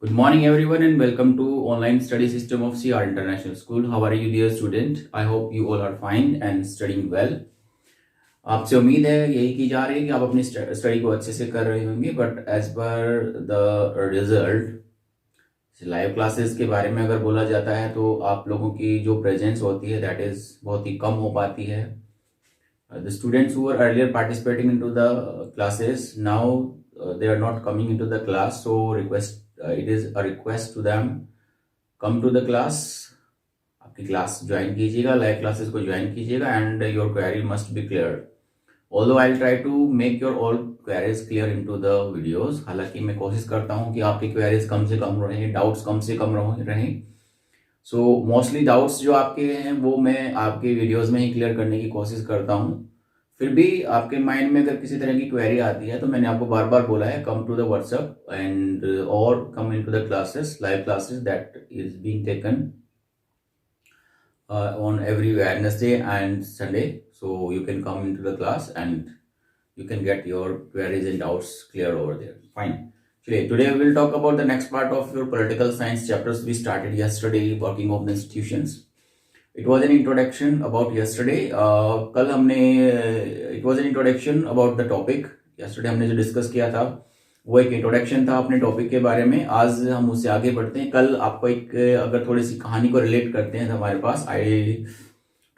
Good morning, everyone, and welcome to online study system of CR International School. How are you, dear student? I hope you all are fine and studying well. आपसे उम्मीद है यही की जा रही है कि आप अपनी स्टडी को अच्छे से कर रहे होंगे, but as per the result live classes के बारे में अगर बोला जाता है तो आप लोगों की जो प्रेजेंस होती है दैट इज बहुत ही कम हो पाती है. The students who were earlier participating into the classes now they are not coming into the class, so it is a request to them, come to the class. आपकी class join कीजिएगा, live classes को join कीजिएगा and your query must be clear. Although I try to make your all queries clear into the videos. हालांकि मैं कोशिश करता हूं कि आपकी क्वेरीज कम से कम रहें, डाउट्स कम से कम रहें. सो मोस्टली डाउट्स जो आपके हैं वो मैं आपके वीडियोस में ही क्लियर करने की कोशिश करता हूं. फिर भी आपके माइंड में अगर किसी तरह की क्वेरी आती है तो मैंने आपको बार बार बोला है, come to the WhatsApp and और come in to the classes, live classes that is being taken on every Wednesday and Sunday. So you can come into the class and you can get your queries and doubts clear over there. Fine. Today we will talk about the next part of your political science chapters we started yesterday, working of the institutions. It was an introduction about yesterday. कल हमने it was an introduction about the topic. Yesterday हमने जो discuss किया था वो एक introduction था अपने टॉपिक के बारे में. आज हम उससे आगे बढ़ते हैं. कल आपको एक अगर थोड़ी सी कहानी को रिलेट करते हैं हमारे पास, I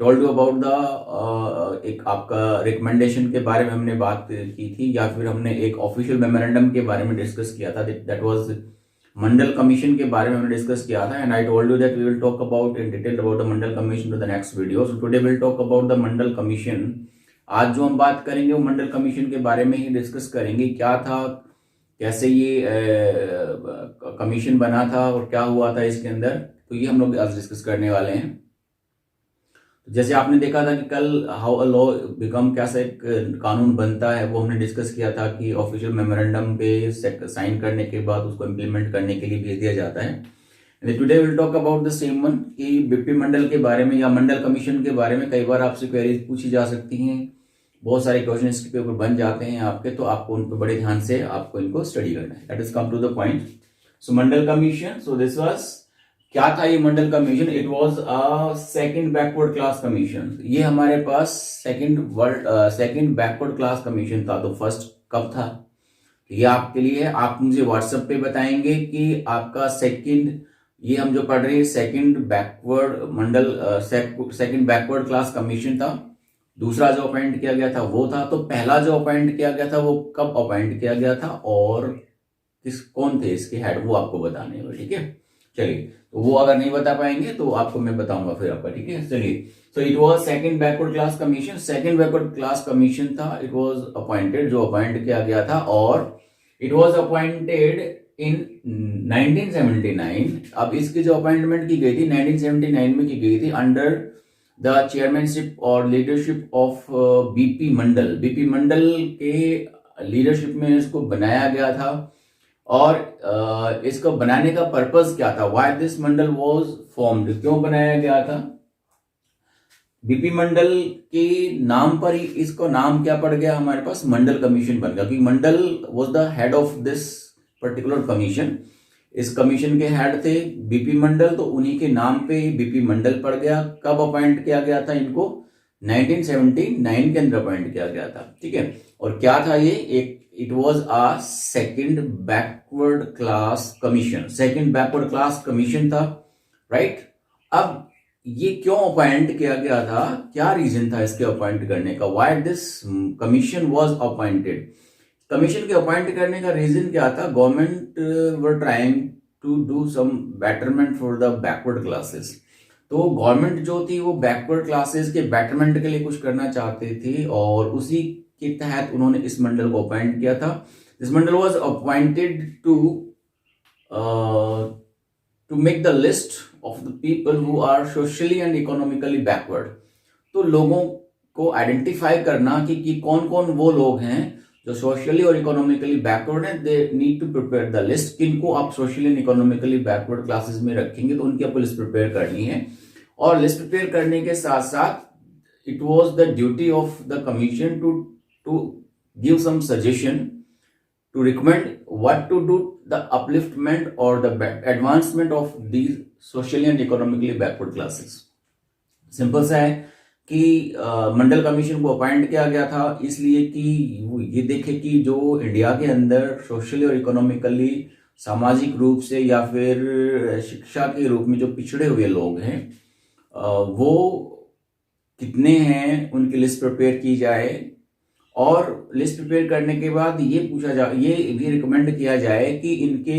told you about the एक आपका रिकमेंडेशन के बारे में हमने बात की थी, या फिर हमने एक ऑफिशियल मेमोरेंडम के बारे में डिस्कस किया था. दैट वाज मंडल कमीशन के बारे में हमने डिस्कस किया था. And I told you that we will talk about in detail about the Mandal commission to the next video. So today will talk about the Mandal commission. आज जो हम बात करेंगे वो मंडल कमीशन के बारे में ही डिस्कस करेंगे. क्या था, कैसे ये कमीशन बना था और क्या हुआ था इसके अंदर, तो ये हम लोग आज डिस्कस करने वाले हैं. तो जैसे आपने देखा था कि कल हाउ अ लॉ बिकम, कैसे एक कानून बनता है, वो हमने डिस्कस किया था कि ऑफिशियल मेमोरेंडम पे साइन करने के बाद उसको इम्प्लीमेंट करने के लिए भेज दिया जाता है. Today will talk about the same one कि बीपी मंडल के बारे में या मंडल कमीशन के बारे में कई बार आपसे क्वेरीज पूछी जा सकती हैं. बहुत सारे क्वेश्चन इसके ऊपर बन जाते हैं आपके, तो आपको उन पर बड़े ध्यान से आपको इनको स्टडी करना है. That is come to the point. So Mandal commission, so this was, क्या था ये Mandal commission? It was a second backward class commission. ये हमारे पास सेकंड बैकवर्ड क्लास कमीशन था. तो फर्स्ट कब था ये आपके लिए, आप मुझे व्हाट्सएप पे बताएंगे कि आपका सेकंड, ये हम जो पढ़ रहे हैं सेकंड बैकवर्ड मंडल, सेकंड बैकवर्ड क्लास कमीशन था. दूसरा जो अपॉइंट किया गया था वो था. तो पहला जो अपॉइंट किया गया था वो कब अपॉइंट किया गया था और कौन थे इसके हेड, वो आपको बताने हैं. ठीक है, चलिए. तो वो अगर नहीं बता पाएंगे तो आपको मैं बताऊंगा फिर आपका. ठीक है, चलिए. So it was second backward class commission. Second backward class commission था. इट वाज अपॉइंटेड, जो अपॉइंट किया गया था, और इट वाज अपॉइंटेड इन 1979. अब इसकी जो अपॉइंटमेंट की गई थी 1979 में की गई थी अंडर द चेयरमैनशिप और leadership of BP Mandal. BP Mandal के लीडरशिप में इसको बनाया गया था. और इसको बनाने का पर्पस क्या था, why this Mandal was formed, क्यों बनाया गया था? बीपी मंडल के नाम पर ही इसको नाम क्या पड़ गया हमारे पास, मंडल कमीशन बन गया, क्योंकि Mandal was the head of this particular commission. इस कमीशन के हेड थे बीपी मंडल, तो उन्हीं के नाम पे बीपी मंडल पड़ गया. कब अपॉइंट किया गया था इनको? 1979 के अंदर अपॉइंट किया गया था. ठीक है, और क्या था ये, एक it was a second backward class commission. Second backward class commission था, राइट. अब ये क्यों अपॉइंट किया गया था, क्या रीजन था इसके अपॉइंट करने का, why this commission was appointed? Commission के अपॉइंट करने का रीजन क्या था? Government were trying to do some betterment for the backward classes. तो गवर्नमेंट जो थी वो बैकवर्ड क्लासेस के बेटरमेंट के लिए कुछ करना चाहती थी, और उसी के तहत उन्होंने इस मंडल को अपॉइंट किया था. This Mandal was appointed to make the list of the people who are socially and economically backward. तो लोगों को आइडेंटिफाई करना कि कौन कौन वो लोग हैं जो सोशली और इकोनॉमिकली बैकवर्ड है. They need to prepare the list. किनको आप socially and economically backward classes में रखेंगे तो उनकी आपको लिस्ट प्रिपेयर करनी है. और लिस्ट प्रिपेयर करने के साथ साथ it was the duty of the commission to give some suggestion to recommend what to do the upliftment or the advancement of these socially and economically backward classes. Simple सा है कि मंडल commission को appoint किया गया था इसलिए कि वो ये देखे कि जो इंडिया के अंदर सोशली और इकोनॉमिकली सामाजिक रूप से या फिर शिक्षा के रूप में जो पिछड़े हुए लोग हैं वो कितने हैं, उनकी लिस्ट प्रिपेयर की जाए और लिस्ट प्रिपेयर करने के बाद ये पूछा जाए, ये भी रिकमेंड किया जाए कि इनके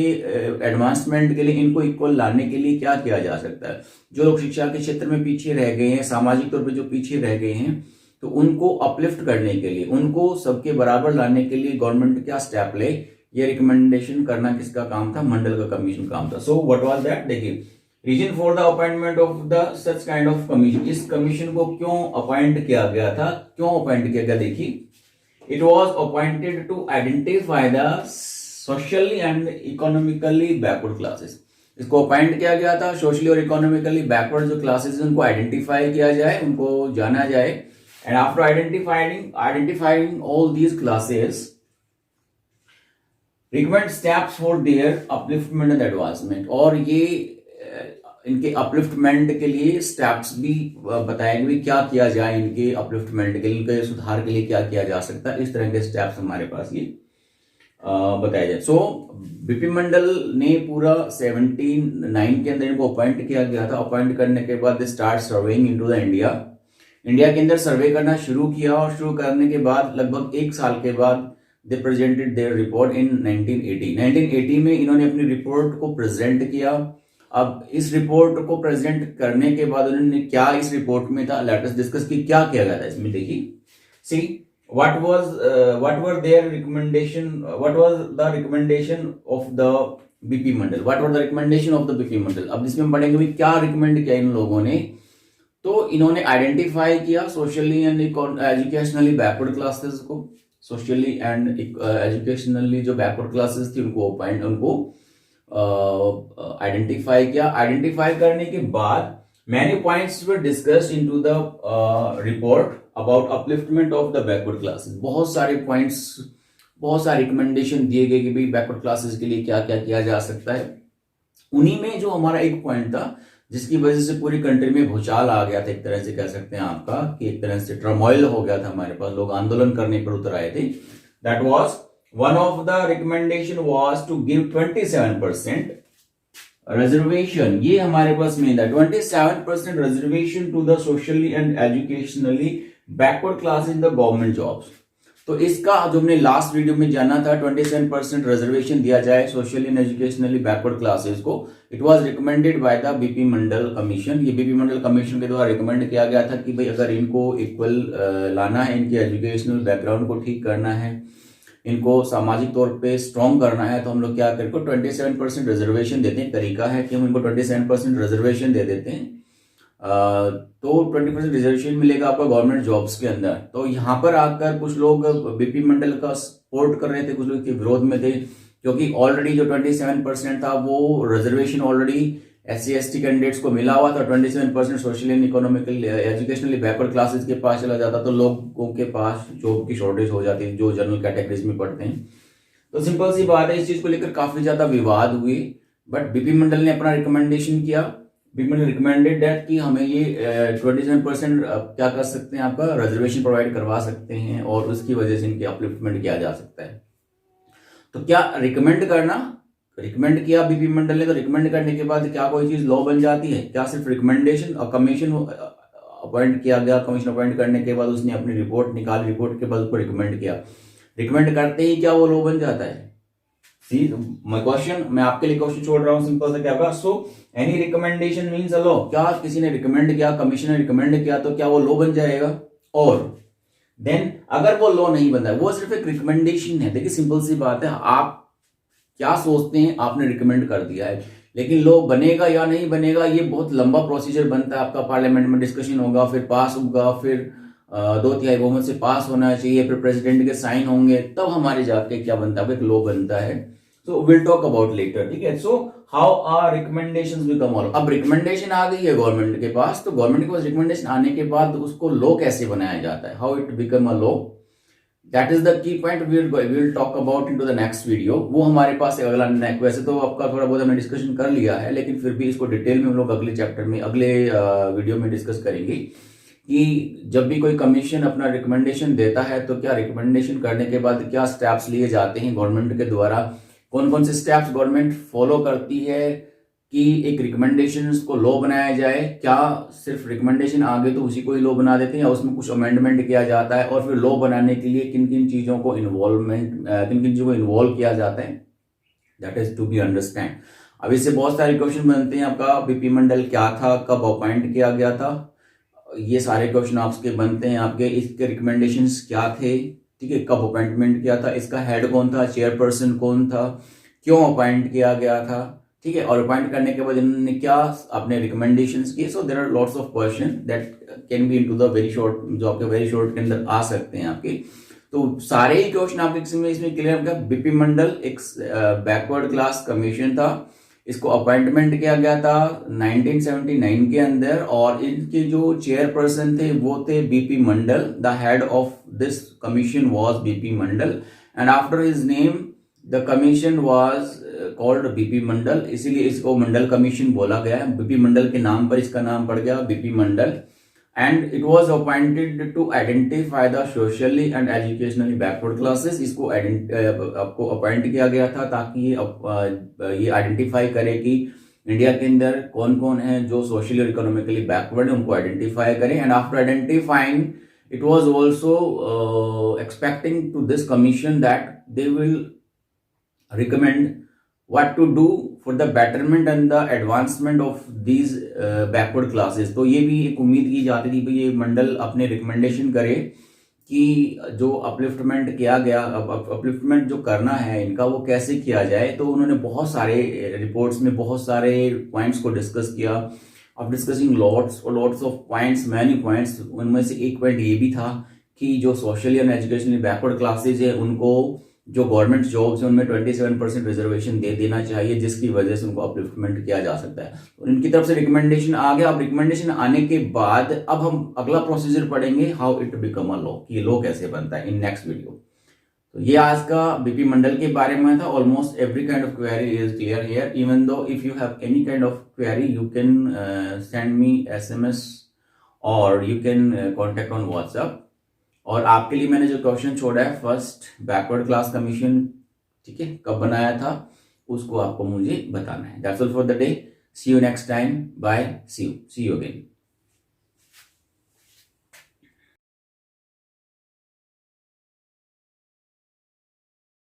एडवांसमेंट के लिए इनको इक्वल लाने के लिए क्या किया जा सकता है। जो लोग शिक्षा के क्षेत्र में पीछे रह गए हैं, सामाजिक तौर पे जो पीछे रह गए हैं, तो उनको अपलिफ्ट करने के लिए, उनको सबके बराबर लाने के लिए गवर्नमेंट क्या स्टेप ले, ये रिकमेंडेशन करना किसका काम था? मंडल का कमीशन काम था। So what was that? देखिए, reason for the appointment of the such kind of commission, इस कमीशन को क्यों अपॉइंट किया गया था, क्यों अपॉइंट किया गया? देखिए, it was appointed to identify the socially and economically backward classes. इसको अपॉइंट किया गया था, सोशली और इकोनॉमिकली बैकवर्ड जो क्लासेस उनको आइडेंटिफाई किया जाए, उनको जाना जाए, and after identifying all these classes recommend steps for their upliftment and advancement, और ये इनके अपलिफ्टमेंट के लिए स्टेप्स भी बताएंगे क्या किया जाए, इनके अपलिफ्टमेंट के लिए, इनके सुधार के लिए क्या किया जा सकता है। इस तरह के स्टेप्स हमारे पास ये बताया जाए। सो बीपी मंडल ने पूरा 1709 के अंदर इनको अपॉइंट किया गया था। अपॉइंट करने के बाद they start surveying into the India के अंदर सर्वे करना शुरू किया, और शुरू करने के बाद लगभग 1 साल के बाद दे प्रेजेंटेड देयर रिपोर्ट इन 1980 में इन्होंने अपनी रिपोर्ट को प्रेजेंट किया। अब इस रिपोर्ट को प्रेजेंट करने के बाद उन्होंने क्या इस रिपोर्ट में था, लेट अस डिस्कस कि क्या किया गया था इसमें। देखिए, सी what were their recommendation, what was the recommendation of the BP Mandal, what were the recommendation of the BP Mandal. अब इसमें पढ़ेंगे भी क्या रिकमेंड किया इन लोगों ने। तो इन्होंने आइडेंटिफाई किया socially and educationally backward classes को, सोशली एंड एजुकेशनली जो बैकवर्ड क्लासेस थी उनको आइडेंटिफाई किया। आइडेंटिफाई करने के बाद many points were discussed into the report about upliftment of the backward classes. बहुत सारे पॉइंट्स, बहुत सारे रिकमेंडेशन दिए गए कि भाई बैकवर्ड क्लासेस के लिए क्या क्या किया जा सकता है। उन्हीं में जो हमारा एक पॉइंट था जिसकी वजह से पूरी कंट्री में भूचाल आ गया था, एक तरह से कह सकते हैं आपका कि एक तरह से टर्मोइल हो गया था, हमारे पास लोग आंदोलन करने पर उतर आए थे। That was one of the recommendation was to give 27% reservation। ये हमारे पास में था 27% reservation to the socially and educationally backward class in the government jobs। तो इसका जो हमने लास्ट वीडियो में जाना था 27% रिजर्वेशन दिया जाए socially and educationally backward classes को। It was recommended by the BP Mandal commission. ये बीपी मंडल कमीशन के द्वारा रिकमेंड किया गया था कि भाई अगर इनको इक्वल लाना है, इनके एजुकेशनल बैकग्राउंड को ठीक करना है, इनको सामाजिक तौर पे स्ट्रॉन्ग करना है, तो हम लोग क्या करें, 27% रिजर्वेशन देते हैं। तरीका है कि हम इनको 27% रिजर्वेशन दे देते हैं, तो 20% रिजर्वेशन मिलेगा आपको गवर्नमेंट जॉब्स के अंदर। तो यहाँ पर आकर कुछ लोग बीपी मंडल का सपोर्ट कर रहे थे, कुछ लोग के विरोध में थे, क्योंकि ऑलरेडी जो 27% था वो रिजर्वेशन ऑलरेडी SC/ST कैंडिडेट्स को मिला हुआ था। 27% socially and economically educationally backward classes के पास चला जाता, तो लोगों के पास जॉब की शॉर्टेज हो जाती है जो जनरल कैटेगरीज में पढ़ते हैं। तो सिंपल सी बात है, इस चीज को लेकर काफी ज्यादा विवाद हुए, बट बीपी मंडल ने अपना रिकमेंडेशन किया। बीपी मंडल रिकमेंडेड दैट कि हमें ये 27% क्या कर सकते हैं, आपका रिजर्वेशन प्रोवाइड करवा सकते हैं, और उसकी वजह से इनकी अपलिफ्टमेंट किया जा सकता है। तो क्या रिकमेंड किया बीपी मंडल ने, तो रिकमेंड करने के बाद क्या कोई चीज लॉ बन जाती है? क्या सिर्फ रिकमेंडेशन और कमीशन अपॉइंट किया गया, कमीशन अपॉइंट करने के बाद उसने अपनी रिपोर्ट निकाली, रिपोर्ट के बाद उसको रिकमेंड किया, रिकमेंड करते ही क्या वो लॉ बन जाता है? सी माय क्वेश्चन, मैं आपके लिए क्वेश्चन छोड़ रहा हूं, सिंपल सा क्या होगा। So any recommendation means a law. क्या किसी ने रिकमेंड किया, कमीशन ने रिकमेंड किया, तो क्या वो लॉ बन जाएगा? और देन अगर वो लॉ नहीं बनता, वो सिर्फ एक रिकमेंडेशन है। देखिए सिंपल सी बात है, आप क्या सोचते हैं, आपने रिकमेंड कर दिया है, लेकिन लॉ बनेगा या नहीं बनेगा ये बहुत लंबा प्रोसीजर बनता है। आपका पार्लियामेंट में डिस्कशन होगा, फिर पास होगा, फिर 2/3 बहुमत से पास होना चाहिए, फिर प्रेसिडेंट के साइन होंगे, तब हमारे जाके क्या बनता है, एक लॉ बनता है। So will talk about later, ठीक है। So how are recommendations become law. अब रिकमेंडेशन आ गई है गवर्नमेंट के पास, तो गवर्नमेंट के पास रिकमेंडेशन आने के बाद उसको लॉ कैसे बनाया जाता है, how it become a law. That is the key point we will talk about in to the next video. वो हमारे पास है अगला वैसे तो आपका थोड़ा बहुत हमने डिस्कशन कर लिया है, लेकिन फिर भी इसको डिटेल में हम लोग अगले चैप्टर में अगले वीडियो में डिस्कस करेंगे कि जब भी कोई कमीशन अपना रिकमेंडेशन देता है तो क्या रिकमेंडेशन करने के बाद क्या स्टेप्स लिए जाते हैं गवर्नमेंट के द्वारा, कौन कौन से स्टेप्स गवर्नमेंट फॉलो करती है कि एक रिकमेंडेशन को लॉ बनाया जाए। क्या सिर्फ रिकमेंडेशन आ गए तो उसी को ही लॉ बना देते हैं या उसमें कुछ अमेंडमेंट किया जाता है, और फिर लॉ बनाने के लिए किन किन चीज़ों को इन्वॉल्व किया जाता है, that is to be understand. अब इससे बहुत सारे क्वेश्चन बनते हैं। आपका बीपी मंडल क्या था, कब अपॉइंट किया गया था, ये सारे क्वेश्चन आपके बनते हैं। आपके इसके रिकमेंडेशंस क्या थे, ठीक है, कब अपॉइंटमेंट किया था, इसका हेड कौन था, चेयरपर्सन कौन था, क्यों अपॉइंट किया गया था, ठीक है, और अपॉइंट करने के बाद इन्होंने क्या अपने रिकमेंडेशंस किए। So there are lots of question that can be into the very short, जो आपके वेरी शॉर्ट के अंदर आ सकते हैं आपके। तो सारे ही क्वेश्चन आपके इसमें क्लियर होगा। बीपी मंडल एक बैकवर्ड क्लास कमीशन था, इसको अपॉइंटमेंट किया गया था 1979 के अंदर, और इनके जो चेयरपर्सन थे वो थे BP Mandal. The head of this commission was BP Mandal, and after his name the commission was called BP Mandal, इसीलिए इसको मंडल कमीशन बोला गया है। बीपी मंडल के नाम पर इसका नाम पड़ गया BP Mandal. And it was appointed to identify the socially and educationally backward classes. इसको आपको अपॉइंट किया गया था ताकि ये आइडेंटिफाई करे कि इंडिया के अंदर कौन कौन है जो सोशली और इकोनॉमिकली बैकवर्ड है, उनको आइडेंटिफाई करें। And after identifying it was also expecting to this commission that they will recommend what to do for the betterment and the advancement of these backward classes। तो ये भी एक उम्मीद की जाती थी कि ये मंडल अपने रिकमेंडेशन करे कि जो अपलिफ्टमेंट किया गया, अपलिफ्टमेंट जो करना है इनका वो कैसे किया जाए। तो उन्होंने बहुत सारे रिपोर्ट्स में बहुत सारे पॉइंट्स को डिस्कस किया। Of discussing lots of points, many points, उनमें से एक पॉइंट ये भी था कि जो socially and educationally backward classes है उनको जो गवर्नमेंट जॉब्स है उनमें 27% रिजर्वेशन दे देना चाहिए, जिसकी वजह से उनको अपलिफ्टमेंट किया जा सकता है। तो इनकी तरफ से रिकमेंडेशन आ गया। अब रिकमेंडेशन आने के बाद अब हम अगला प्रोसीजर पढ़ेंगे, how it become a law, कि लॉ कैसे बनता है, इन नेक्स्ट वीडियो। तो ये आज का बीपी मंडल के बारे में था। Almost every kind of query is clear here. Even though if you have any kind of query you can send me SMS और you can contact on WhatsApp. और आपके लिए मैंने जो क्वेश्चन छोड़ा है फर्स्ट बैकवर्ड क्लास कमीशन, ठीक है, कब बनाया था उसको आपको मुझे बताना है। That's all for the day. See you next time. Bye. See you again.